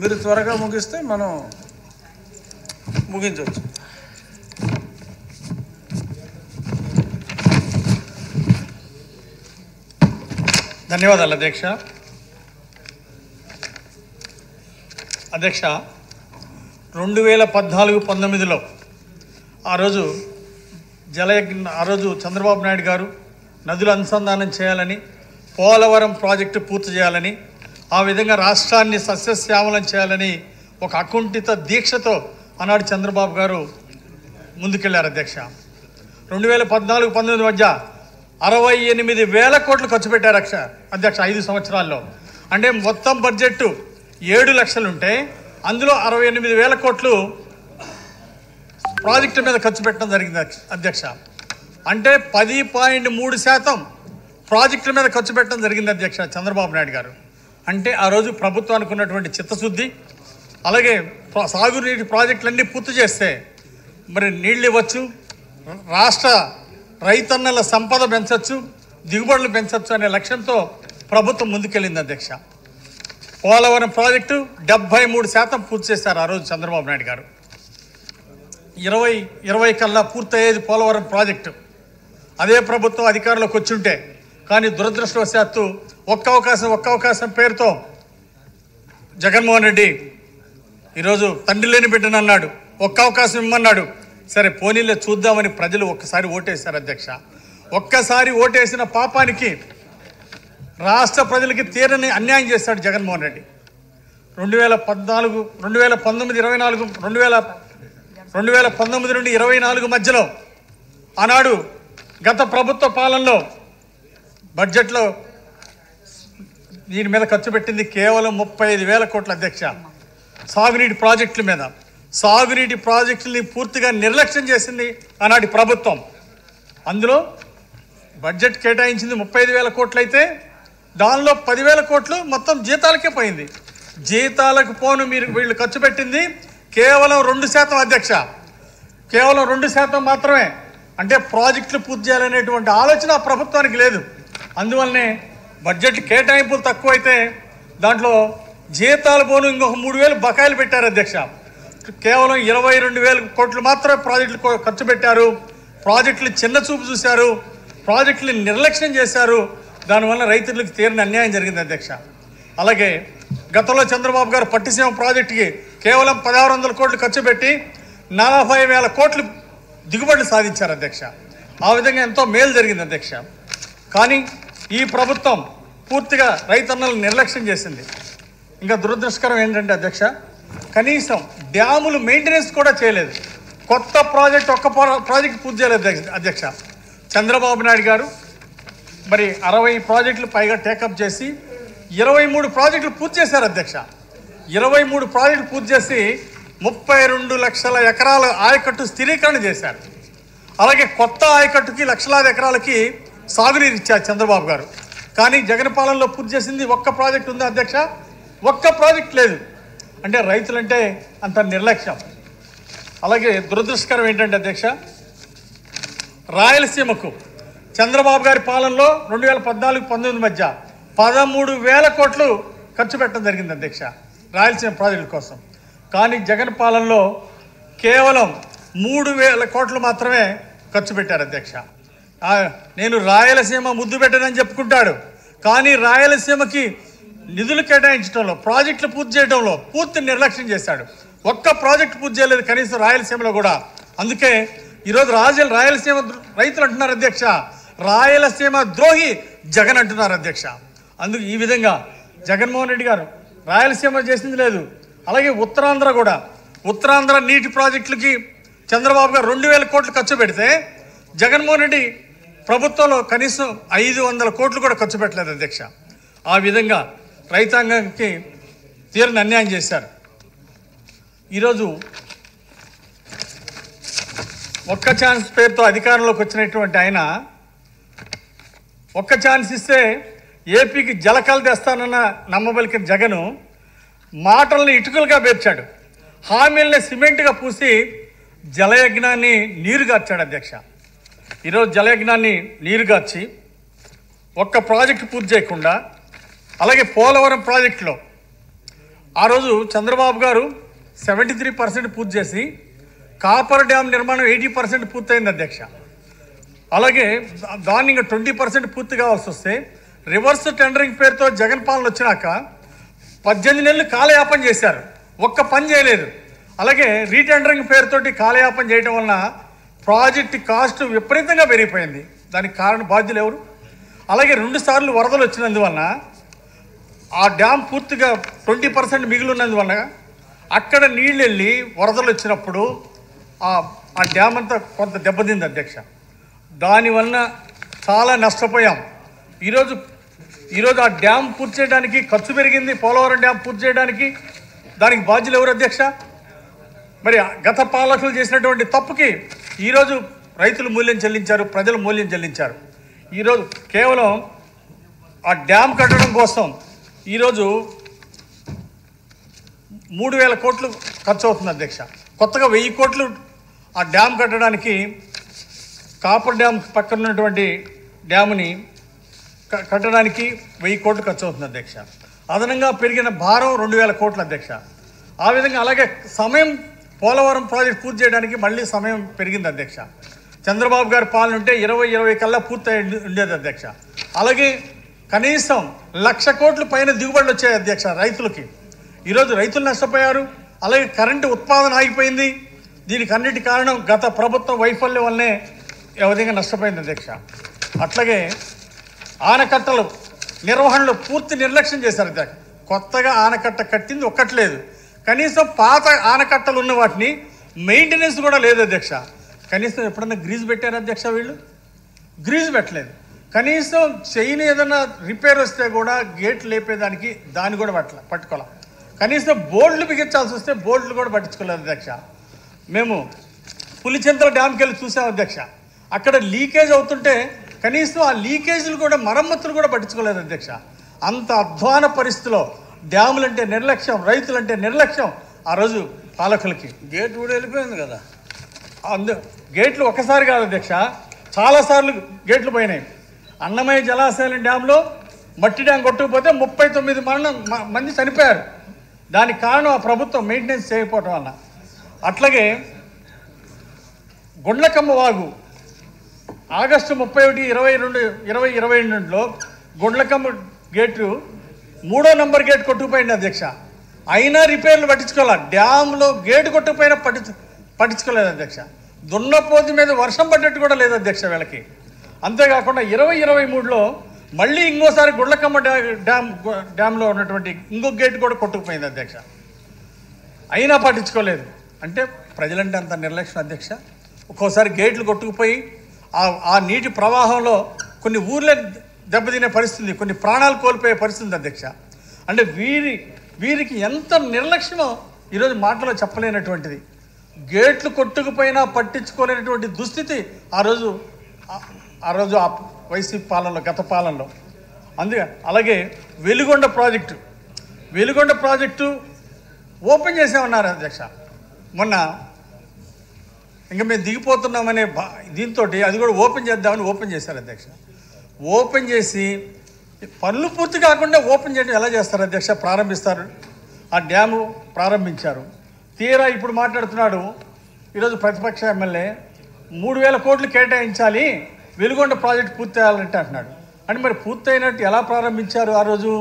మీరు త్వరగా ముగిస్తే మనం ముగించవచ్చు. ధన్యవాదాలు అధ్యక్ష. అధ్యక్ష, 2014-19లో ఆ రోజు చంద్రబాబు నాయుడు గారు నదులు అనుసంధానం చేయాలని, పోలవరం ప్రాజెక్టు పూర్తి చేయాలని, ఆ విధంగా రాష్ట్రాన్ని సస్యశ్యామలం చేయాలని ఒక అకుంఠిత దీక్షతో ఆనాడు చంద్రబాబు గారు ముందుకెళ్లారు అధ్యక్ష. 2014-19 మధ్య 68,000 కోట్లు ఖర్చు పెట్టారు అధ్యక్ష 5 సంవత్సరాల్లో. అంటే మొత్తం బడ్జెట్ 7 లక్షలు ఉంటే అందులో 68,000 కోట్లు ప్రాజెక్టు మీద ఖర్చు పెట్టడం జరిగింది అధ్యక్ష. అంటే 10.3% ప్రాజెక్టుల మీద ఖర్చు పెట్టడం జరిగింది అధ్యక్ష చంద్రబాబు నాయుడు గారు. అంటే ఆ రోజు ప్రభుత్వానికి ఉన్నటువంటి చిత్తశుద్ధి, అలాగే సాగునీటి ప్రాజెక్టులన్నీ పూర్తి చేస్తే మరి నీళ్ళు ఇవ్వచ్చు, రాష్ట్ర రైతన్నల సంపద పెంచవచ్చు, దిగుబడులు పెంచవచ్చు అనే లక్ష్యంతో ప్రభుత్వం ముందుకెళ్ళింది అధ్యక్ష. పోలవరం ప్రాజెక్టు 73% పూర్తి చేశారు ఆ రోజు చంద్రబాబు నాయుడు గారు. 2020 కల్లా పూర్తయ్యేది పోలవరం ప్రాజెక్టు. అదే ప్రభుత్వం అధికారంలోకి వచ్చుంటే, కానీ దురదృష్టవశాత్తు ఒక్క అవకాశం పేరుతో జగన్మోహన్ రెడ్డి ఈరోజు తండ్రి లేని బిడ్డను అన్నాడు, ఒక్క అవకాశం ఇమ్మన్నాడు. సరే పోనీలే చూద్దామని ప్రజలు ఒక్కసారి ఓటేశారు అధ్యక్ష. ఒక్కసారి ఓటేసిన పాపానికి రాష్ట్ర ప్రజలకి తీరని అన్యాయం చేశాడు జగన్మోహన్ రెడ్డి. 2019 నుండి 24 మధ్యలో ఆనాడు గత ప్రభుత్వ పాలనలో బడ్జెట్లో దీని మీద ఖర్చు పెట్టింది కేవలం 35,000 కోట్ల అధ్యక్ష. సాగునీటి ప్రాజెక్టుల మీద, సాగునీటి ప్రాజెక్టుల్ని పూర్తిగా నిర్లక్ష్యం చేసింది ఆనాటి ప్రభుత్వం. అందులో బడ్జెట్ కేటాయించింది 35,000 కోట్లు అయితే దానిలో 10,000 కోట్లు మొత్తం జీతాలకే పోయింది. జీతాలకు పోను వీళ్ళు ఖర్చు పెట్టింది కేవలం 2% అధ్యక్ష. కేవలం 2% మాత్రమే. అంటే ప్రాజెక్టులు పూర్తి చేయాలనేటువంటి ఆలోచన ఆ ప్రభుత్వానికి లేదు. అందువల్లనే బడ్జెట్ కేటాయింపులు తక్కువైతే దాంట్లో జీతాలు పోను ఇంకొక 3,000 బకాయిలు పెట్టారు అధ్యక్ష. కేవలం 22,000 కోట్లు మాత్రమే ప్రాజెక్టులు ఖర్చు పెట్టారు. ప్రాజెక్టులు చిన్న చూపు చూశారు, ప్రాజెక్టులు నిర్లక్ష్యం చేశారు. దానివల్ల రైతులకు తీరని అన్యాయం జరిగింది అధ్యక్ష. అలాగే గతంలో చంద్రబాబు గారు పట్టిసీమ ప్రాజెక్టుకి కేవలం 1,600 కోట్లు ఖర్చు పెట్టి 40,000 కోట్లు దిగుబడులు సాధించారు అధ్యక్ష. ఆ విధంగా ఎంతో మేలు జరిగింది అధ్యక్ష. కానీ ఈ ప్రభుత్వం పూర్తిగా రైతన్నలను నిర్లక్ష్యం చేసింది. ఇంకా దురదృష్టకరం ఏంటంటే అధ్యక్ష, కనీసం డ్యాములు మెయింటెనెన్స్ కూడా చేయలేదు. కొత్త ప్రాజెక్ట్ ఒక్క ప్రాజెక్ట్ పూర్తి చేయలేదు అధ్యక్ష. చంద్రబాబు నాయుడు గారు మరి 60 ప్రాజెక్టులు పైగా టేకప్ చేసి 23 ప్రాజెక్టులు పూర్తి చేశారు అధ్యక్ష. 23 ప్రాజెక్టులు పూర్తి చేసి 32 లక్షల ఎకరాల ఆయకట్టు స్థిరీకరణ చేశారు. అలాగే కొత్త ఆయకట్టుకి లక్షలాది ఎకరాలకి సాగునీరు ఇచ్చారు చంద్రబాబు గారు. కానీ జగన్ పాలనలో పూర్తి చేసింది ఒక్క ప్రాజెక్ట్ ఉంది అధ్యక్ష, ఒక్క ప్రాజెక్ట్ లేదు. అంటే రైతులంటే అంత నిర్లక్ష్యం. అలాగే దురదృష్టకరం ఏంటంటే అధ్యక్ష, రాయలసీమకు చంద్రబాబు గారి పాలనలో 2014-19 మధ్య 13,000 కోట్లు ఖర్చు పెట్టడం జరిగింది అధ్యక్ష రాయలసీమ ప్రాజెక్టుల కోసం. కానీ జగన్ పాలనలో కేవలం 3,000 కోట్లు మాత్రమే ఖర్చు పెట్టారు అధ్యక్ష. నేను రాయలసీమ ముద్దు పెట్టనని చెప్పుకుంటాడు, కానీ రాయలసీమకి నిధులు కేటాయించడంలో, ప్రాజెక్టులు పూర్తి చేయడంలో పూర్తి నిర్లక్ష్యం చేశాడు. ఒక్క ప్రాజెక్టు పూర్తి చేయలేదు కనీసం రాయలసీమలో కూడా. అందుకే ఈరోజు రాయలసీమ రైతులు అంటున్నారు అధ్యక్ష, రాయలసీమ ద్రోహి జగన్ అంటున్నారు అధ్యక్ష. అందుకు ఈ విధంగా జగన్మోహన్ రెడ్డి గారు రాయలసీమ చేసింది లేదు. అలాగే ఉత్తరాంధ్ర నీటి ప్రాజెక్టులకి చంద్రబాబు గారు 2,000 కోట్లు ఖర్చు పెడితే జగన్మోహన్ రెడ్డి ప్రభుత్వంలో కనీసం 500 కోట్లు కూడా ఖర్చు పెట్టలేదు అధ్యక్ష. ఆ విధంగా రైతాంగానికి తీరని అన్యాయం చేశారు. ఈరోజు ఒక్క ఛాన్స్ పేరుతో అధికారంలోకి వచ్చినటువంటి ఆయన ఒక్క ఛాన్స్ ఇస్తే ఏపీకి జలకలు తెస్తానన్న నమ్మబలికిన జగను మాటల్ని ఇటుకలుగా పేర్చాడు, హామీల్ని సిమెంట్గా పూసి జలయజ్ఞాన్ని నీరుగార్చాడు అధ్యక్ష. ఈరోజు జలయజ్ఞాన్ని నీరుగార్చి ఒక్క ప్రాజెక్టు పూర్తి చేయకుండా, అలాగే పోలవరం ప్రాజెక్టులో ఆ రోజు చంద్రబాబు గారు 73% పూర్తి చేసి కాపర్ డ్యామ్ నిర్మాణం 80% పూర్తయింది అధ్యక్ష. అలాగే దాన్ని ఇంకా 20% పూర్తి కావాల్సి వస్తే రివర్స్ టెండరింగ్ పేరుతో జగన్ పాలన వచ్చినాక 18 నెలలు కాలయాపన చేశారు, ఒక్క పని చేయలేదు. అలాగే రీటెండరింగ్ పేరుతోటి కాలయాపన చేయడం వలన ప్రాజెక్ట్ కాస్ట్ విపరీతంగా పెరిగిపోయింది. దానికి కారణం బాధ్యులు ఎవరు? అలాగే 2 సార్లు వరదలు వచ్చినందువలన ఆ డ్యామ్ పూర్తిగా 20% మిగిలి ఉన్నందువలన అక్కడ నీళ్ళు వెళ్ళి వరదలు వచ్చినప్పుడు ఆ డ్యామ్ అంతా కొంత దెబ్బతింది అధ్యక్ష. దానివలన చాలా నష్టపోయాం. ఈరోజు ఆ డ్యామ్ పూర్తి చేయడానికి ఖర్చు పెరిగింది. పోలవరం డ్యామ్ పూర్తి చేయడానికి దానికి బాధ్యులు ఎవరు అధ్యక్ష? మరి గత పాలకులు చేసినటువంటి తప్పుకి ఈరోజు రైతులు మూల్యం చెల్లించారు, ప్రజలు మూల్యం చెల్లించారు. ఈరోజు కేవలం ఆ డ్యామ్ కట్టడం కోసం ఈరోజు 3000 కోట్లు ఖర్చు అవుతుంది అధ్యక్ష. కొత్తగా 1000 కోట్లు ఆ డ్యామ్ కట్టడానికి, కాపర్ డ్యామ్ పక్కన ఉన్నటువంటి డ్యాముని కట్టడానికి 1000 కోట్లు ఖర్చు అవుతుంది అధ్యక్ష. అదనంగా పెరిగిన భారం 2000 కోట్లు అధ్యక్ష. ఆ విధంగా అలాగే సమయం పోలవరం ప్రాజెక్ట్ పూర్తి చేయడానికి మళ్ళీ సమయం పెరిగింది అధ్యక్ష. చంద్రబాబు గారి పాలన ఉంటే 2020 కల్లా పూర్తి ఉండేది అధ్యక్ష. అలాగే కనీసం 1,00,000 కోట్ల పైన దిగుబడులు వచ్చాయి అధ్యక్ష రైతులకి. ఈరోజు రైతులు నష్టపోయారు. అలాగే కరెంటు ఉత్పాదన ఆగిపోయింది. దీనికి అన్నిటి కారణం గత ప్రభుత్వం వైఫల్యం వల్లనే ఈ విధంగా నష్టపోయింది అధ్యక్ష. అట్లాగే ఆనకట్టలు నిర్వహణలో పూర్తి నిర్లక్ష్యం చేశారు అధ్యక్ష. కొత్తగా ఆనకట్ట కట్టింది ఒక్కట్లేదు, కనీసం పాత ఆనకట్టలు ఉన్న వాటిని మెయింటెనెన్స్ కూడా లేదు అధ్యక్ష. కనీసం ఎప్పుడన్నా గ్రీజ్ పెట్టారు అధ్యక్ష? వీళ్ళు గ్రీజ్ పెట్టలేదు. కనీసం చైన్ ఏదైనా రిపేర్ వస్తే కూడా గేట్లు లేపేదానికి దాన్ని కూడా పట్టుకోవాలి. కనీసం బోర్డులు బిగించాల్సి వస్తే బోర్డులు కూడా పట్టించుకోలేదు అధ్యక్ష. మేము పులిచింతల డ్యామ్కి వెళ్ళి చూసాం అధ్యక్ష. అక్కడ లీకేజ్ అవుతుంటే కనీసం ఆ లీకేజీలు కూడా మరమ్మతులు కూడా పట్టించుకోలేదు అధ్యక్ష. అంత అధ్వాన పరిస్థితిలో డ్యాములంటే నిర్లక్ష్యం, రైతులంటే నిర్లక్ష్యం ఆ రోజు పాలకులకి. గేట్ కూడా వెళ్ళిపోయింది కదా. గేట్లు ఒక్కసారి కాదు అధ్యక్ష, చాలాసార్లు గేట్లు పోయినాయి. అన్నమయ్య జలాశయం డ్యాంలో మట్టి డ్యామ్ కొట్టుకుపోతే 39 మంది చనిపోయారు. దానికి కారణం ఆ ప్రభుత్వం మెయింటెనెన్స్ చేయకపోవటం వల్ల. అట్లాగే గుండ్లకమ్మ వాగు ఆగస్టు 31, 2022లో గుండ్లకమ్మ గేటు 3వ నంబర్ గేట్ కొట్టుకుపోయింది అధ్యక్ష. అయినా రిపేర్లు పట్టించుకోవాలి. డ్యామ్లో గేటు కొట్టుకుపోయినా పట్టించుకోలేదు అధ్యక్ష. దున్నపోతు మీద వర్షం పడ్డట్టు కూడా లేదు అధ్యక్ష వీళ్ళకి. అంతేకాకుండా 2023లో మళ్ళీ ఇంకోసారి గుండ్లకమ్మ డ్యామ్లో ఉన్నటువంటి ఇంకొక గేటు కూడా కొట్టుకుపోయింది అధ్యక్ష. అయినా పట్టించుకోలేదు. అంటే ప్రజలంటే అంత నిర్లక్ష్యం అధ్యక్ష. ఒక్కోసారి గేట్లు కొట్టుకుపోయి ఆ నీటి ప్రవాహంలో కొన్ని ఊర్లే దెబ్బతినే పరిస్థితి, కొన్ని ప్రాణాలు కోల్పోయే పరిస్థితి అధ్యక్ష. అంటే వీరికి ఎంత నిర్లక్ష్యమో ఈరోజు మాటలో చెప్పలేనటువంటిది. గేట్లు కొట్టుకుపోయినా పట్టించుకోలేనటువంటి దుస్థితి ఆ రోజు ఆ వైసీపీ పాలనలో, గత పాలనలో. అలాగే వెలుగొండ ప్రాజెక్టు ఓపెన్ చేసామన్నారు అధ్యక్ష. మొన్న ఇంకా మేము దిగిపోతున్నామనే దీంతో అది కూడా ఓపెన్ చేద్దామని ఓపెన్ చేశారు అధ్యక్ష. ఓపెన్ చేసి పనులు పూర్తి కాకుండా ఓపెన్ చేయడం ఎలా చేస్తారు అధ్యక్ష? ప్రారంభిస్తారు. ఆ డ్యాము ప్రారంభించారు. తీరా ఇప్పుడు మాట్లాడుతున్నాడు ఈరోజు ప్రతిపక్ష ఎమ్మెల్యే 3000 కోట్లు కేటాయించాలి వెలుగొండ ప్రాజెక్టు పూర్తి చేయాలంటే అంటున్నాడు. అంటే మరి పూర్తయినట్టు ఎలా ప్రారంభించారు ఆ రోజు?